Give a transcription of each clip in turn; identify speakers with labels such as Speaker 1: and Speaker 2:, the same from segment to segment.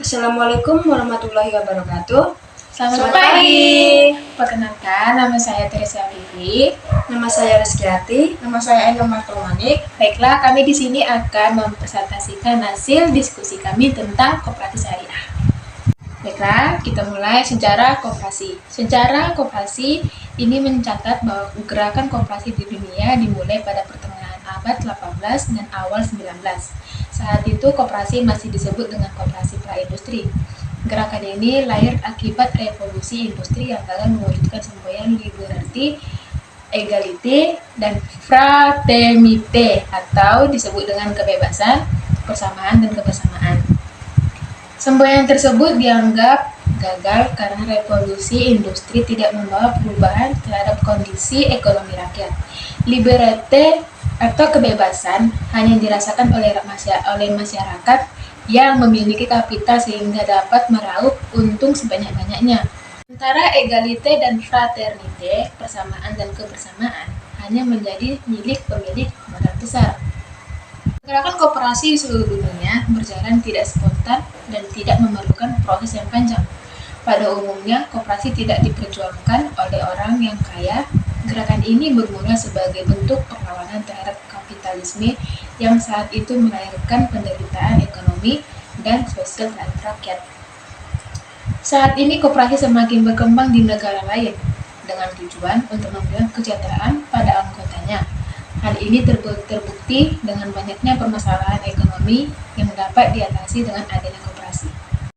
Speaker 1: Assalamualaikum warahmatullahi wabarakatuh.
Speaker 2: Selamat pagi. Perkenalkan, nama saya Teresa Vivi.
Speaker 1: Nama saya Rizkyati.
Speaker 2: Nama saya Eno Martomanik. Baiklah, kami di sini akan mempresentasikan hasil diskusi kami tentang koperasi syariah. Baiklah, kita mulai sejarah koperasi. Sejarah koperasi ini mencatat bahwa gerakan koperasi di dunia dimulai pada pertengahan abad 18 dan awal 19. Saat itu koperasi masih disebut dengan koperasi praindustri. Gerakan ini lahir akibat revolusi industri yang telah mewujudkan semboyan liberty, egalite, dan fraternité atau disebut dengan kebebasan, persamaan, dan kebersamaan. Semboyan tersebut dianggap gagal karena revolusi industri tidak membawa perubahan terhadap kondisi ekonomi rakyat. Liberté atau kebebasan hanya dirasakan oleh masyarakat yang memiliki kapital sehingga dapat meraup untung sebanyak-banyaknya. Sementara egalite dan fraternité, persamaan dan kebersamaan, hanya menjadi milik pemilik modal besar. Gerakan koperasi di seluruh dunia berjalan tidak spontan dan tidak memerlukan proses yang panjang. Pada umumnya, koperasi tidak diperjuangkan oleh orang yang kaya. Gerakan ini bermula sebagai bentuk perlawanan terhadap kapitalisme yang saat itu melahirkan penderitaan ekonomi dan sosial terhadap rakyat. Saat ini koperasi semakin berkembang di negara lain dengan tujuan untuk memberikan kesejahteraan pada anggotanya. Hal ini terbukti dengan banyaknya permasalahan ekonomi yang dapat diatasi dengan adanya koperasi.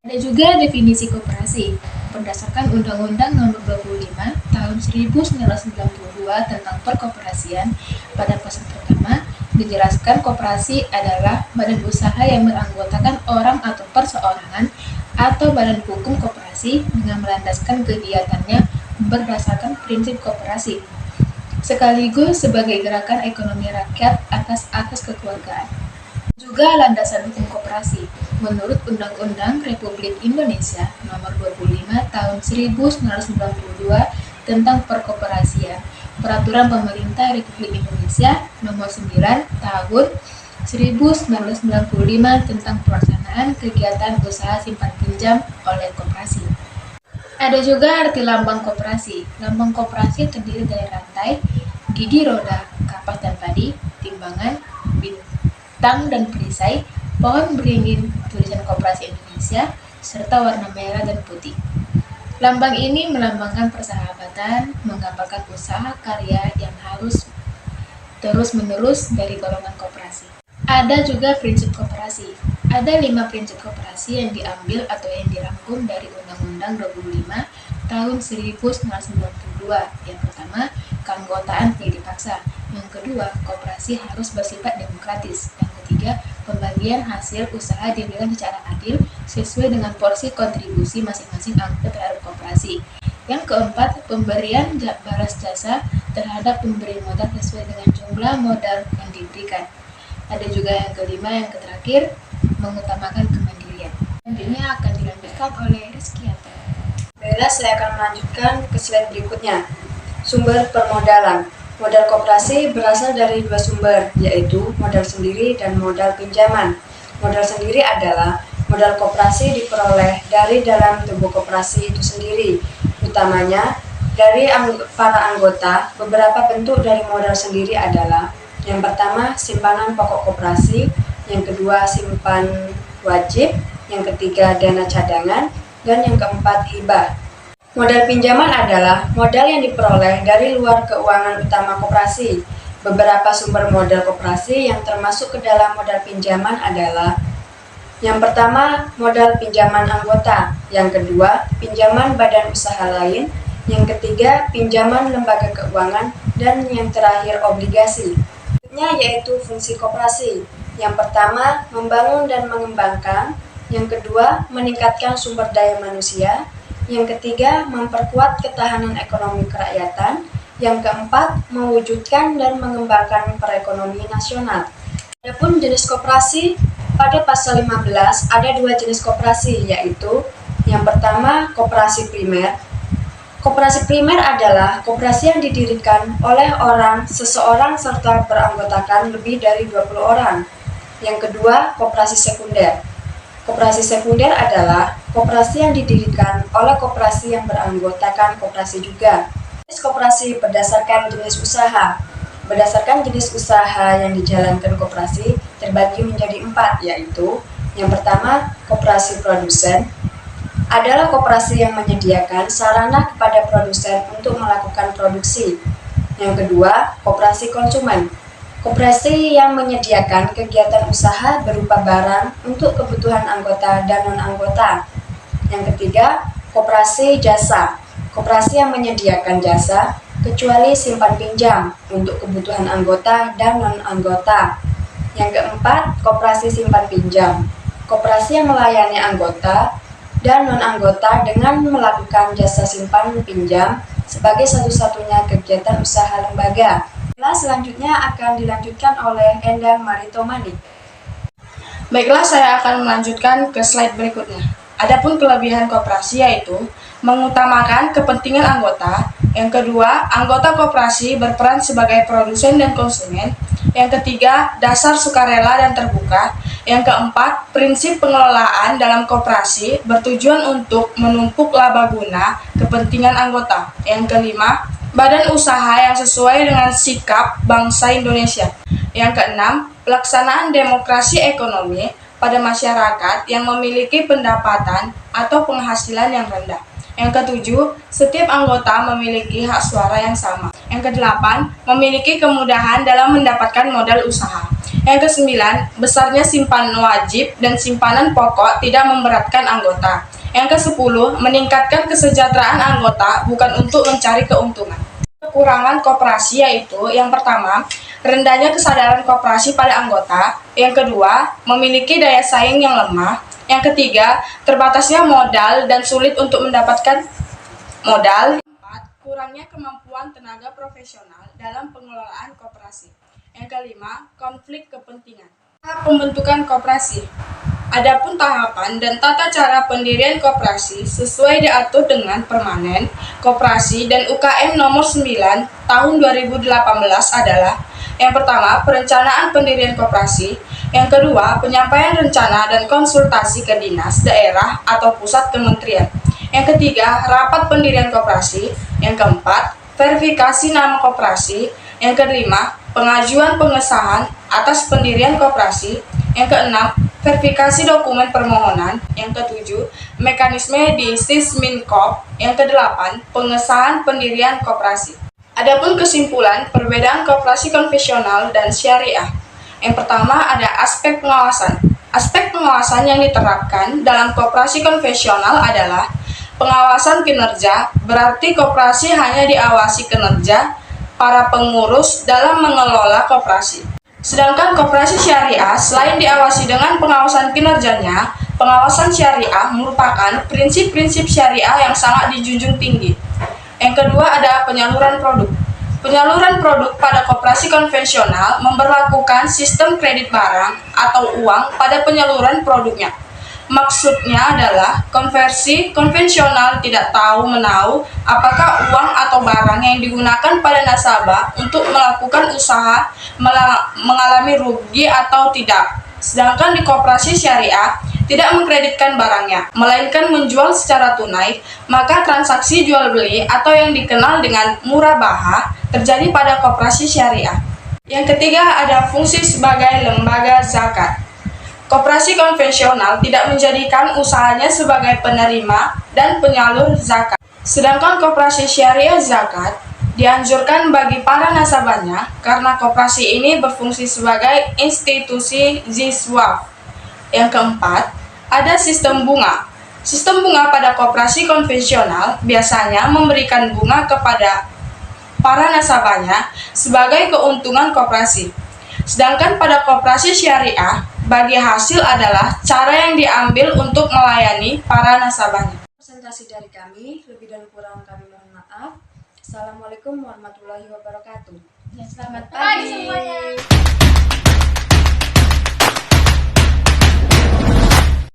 Speaker 2: Ada juga definisi koperasi. Berdasarkan Undang-Undang Nomor 25 Tahun 1992 tentang Perkoperasian, pada pasal pertama dijelaskan koperasi adalah badan usaha yang beranggotakan orang atau perseorangan atau badan hukum koperasi dengan melandaskan kegiatannya berdasarkan prinsip koperasi, sekaligus sebagai gerakan ekonomi rakyat atas kekeluargaan. Juga landasan hukum koperasi. Menurut Undang-Undang Republik Indonesia Nomor 25 Tahun 1992 tentang Perkoperasian, Peraturan Pemerintah Republik Indonesia Nomor 9 Tahun 1995 tentang pelaksanaan kegiatan usaha simpan pinjam oleh koperasi. Ada juga arti lambang koperasi. Lambang koperasi terdiri dari rantai, gigi roda, kapas dan padi, timbangan, bintang dan perisai, pohon beringin, tulisan Koperasi Indonesia, serta warna merah dan putih. Lambang ini melambangkan persahabatan, menggambarkan usaha karya yang harus terus-menerus dari golongan koperasi. Ada juga prinsip koperasi. Ada 5 prinsip koperasi yang diambil atau yang dirangkum dari Undang-Undang 25 Tahun 1992. Yang pertama, keanggotaan tidak dipaksa. Yang kedua, koperasi harus bersifat demokratis. Yang ketiga, pembagian hasil usaha diberikan secara adil sesuai dengan porsi kontribusi masing-masing anggota terhadap koperasi. Yang keempat, pemberian balas jasa terhadap pemberi modal sesuai dengan jumlah modal yang diberikan. Ada juga yang kelima, yang terakhir, mengutamakan kemandirian. Selanjutnya akan dilanjutkan oleh Rizkyati.
Speaker 1: Baiklah, saya akan melanjutkan ke slide berikutnya. Sumber permodalan. Modal koperasi berasal dari 2 sumber, yaitu modal sendiri dan modal pinjaman. Modal sendiri adalah modal koperasi diperoleh dari dalam tubuh koperasi itu sendiri, utamanya dari para anggota. Beberapa bentuk dari modal sendiri adalah: yang pertama, simpanan pokok koperasi; yang kedua, simpan wajib; yang ketiga, dana cadangan; dan yang keempat, hibah. Modal pinjaman adalah modal yang diperoleh dari luar keuangan utama koperasi. Beberapa sumber modal koperasi yang termasuk ke dalam modal pinjaman adalah: yang pertama, modal pinjaman anggota; yang kedua, pinjaman badan usaha lain; yang ketiga, pinjaman lembaga keuangan; dan yang terakhir, obligasi. Yaitu fungsi koperasi. Yang pertama, membangun dan mengembangkan; yang kedua, meningkatkan sumber daya manusia; yang ketiga, memperkuat ketahanan ekonomi kerakyatan; yang keempat, mewujudkan dan mengembangkan perekonomian nasional. Adapun jenis koperasi, pada pasal 15 ada 2 jenis koperasi, yaitu yang pertama, koperasi primer. Koperasi primer adalah koperasi yang didirikan oleh seseorang serta beranggotakan lebih dari 20 orang. Yang kedua, koperasi sekunder. Koperasi sekunder adalah koperasi yang didirikan oleh koperasi yang beranggotakan koperasi juga. Jenis koperasi berdasarkan jenis usaha. Berdasarkan jenis usaha yang dijalankan koperasi terbagi menjadi 4, yaitu yang pertama, koperasi produsen adalah koperasi yang menyediakan sarana kepada produsen untuk melakukan produksi. Yang kedua, koperasi konsumen. Koperasi yang menyediakan kegiatan usaha berupa barang untuk kebutuhan anggota dan non-anggota. Yang ketiga, koperasi jasa. Koperasi yang menyediakan jasa kecuali simpan pinjam untuk kebutuhan anggota dan non-anggota. Yang keempat, koperasi simpan pinjam. Koperasi yang melayani anggota dan non-anggota dengan melakukan jasa simpan pinjam sebagai satu-satunya kegiatan usaha lembaga. Kelas selanjutnya akan dilanjutkan oleh Endang Maritomani.
Speaker 3: Baiklah, saya akan melanjutkan ke slide berikutnya. Adapun kelebihan koperasi yaitu mengutamakan kepentingan anggota. Yang kedua, anggota koperasi berperan sebagai produsen dan konsumen. Yang ketiga, dasar sukarela dan terbuka. Yang keempat, prinsip pengelolaan dalam koperasi bertujuan untuk menumpuk laba guna kepentingan anggota. Yang kelima, badan usaha yang sesuai dengan sikap bangsa Indonesia. Yang keenam, pelaksanaan demokrasi ekonomi pada masyarakat yang memiliki pendapatan atau penghasilan yang rendah. Yang ketujuh, setiap anggota memiliki hak suara yang sama. Yang kedelapan, memiliki kemudahan dalam mendapatkan modal usaha. Yang kesembilan, besarnya simpanan wajib dan simpanan pokok tidak memberatkan anggota. Yang kesepuluh, meningkatkan kesejahteraan anggota bukan untuk mencari keuntungan. Kekurangan koperasi yaitu yang pertama, rendahnya kesadaran koperasi pada anggota. Yang kedua, memiliki daya saing yang lemah. Yang ketiga, terbatasnya modal dan sulit untuk mendapatkan modal. Keempat, kurangnya kemampuan tenaga profesional dalam pengelolaan koperasi. Yang kelima, konflik kepentingan. Tahap pembentukan koperasi. Adapun tahapan dan tata cara pendirian koperasi sesuai diatur dengan Permanen Koperasi dan UKM nomor 9 tahun 2018 adalah: yang pertama, perencanaan pendirian koperasi. Yang kedua, penyampaian rencana dan konsultasi ke dinas, daerah, atau pusat kementerian. Yang ketiga, rapat pendirian koperasi. Yang keempat, verifikasi nama koperasi. Yang kelima, pengajuan pengesahan atas pendirian koperasi. Yang keenam, verifikasi dokumen permohonan. Yang ketujuh, mekanisme di Sisminkop. Yang kedelapan, pengesahan pendirian koperasi. Adapun kesimpulan perbedaan koperasi konvensional dan syariah. Yang pertama ada aspek pengawasan. Aspek pengawasan yang diterapkan dalam koperasi konvensional adalah pengawasan kinerja, berarti koperasi hanya diawasi kinerja para pengurus dalam mengelola koperasi. Sedangkan koperasi syariah selain diawasi dengan pengawasan kinerjanya, pengawasan syariah merupakan prinsip-prinsip syariah yang sangat dijunjung tinggi. Yang kedua ada penyaluran produk. Penyaluran produk pada koperasi konvensional memberlakukan sistem kredit barang atau uang pada penyaluran produknya. Maksudnya adalah konversi konvensional tidak tahu-menahu apakah uang atau barang yang digunakan pada nasabah untuk melakukan usaha mengalami rugi atau tidak. Sedangkan di koperasi syariah tidak mengkreditkan barangnya, melainkan menjual secara tunai, maka transaksi jual beli atau yang dikenal dengan murabahah terjadi pada koperasi syariah. Yang ketiga ada fungsi sebagai lembaga zakat. Koperasi konvensional tidak menjadikan usahanya sebagai penerima dan penyalur zakat. Sedangkan koperasi syariah zakat dianjurkan bagi para nasabahnya karena koperasi ini berfungsi sebagai institusi ziswaf. Yang keempat, ada sistem bunga. Sistem bunga pada koperasi konvensional biasanya memberikan bunga kepada para nasabahnya sebagai keuntungan koperasi. Sedangkan pada koperasi syariah, bagi hasil adalah cara yang diambil untuk melayani para nasabahnya.
Speaker 1: Presentasi dari kami, lebih dan kurang kami mohon maaf. Assalamualaikum warahmatullahi wabarakatuh.
Speaker 2: Ya, selamat pagi semuanya.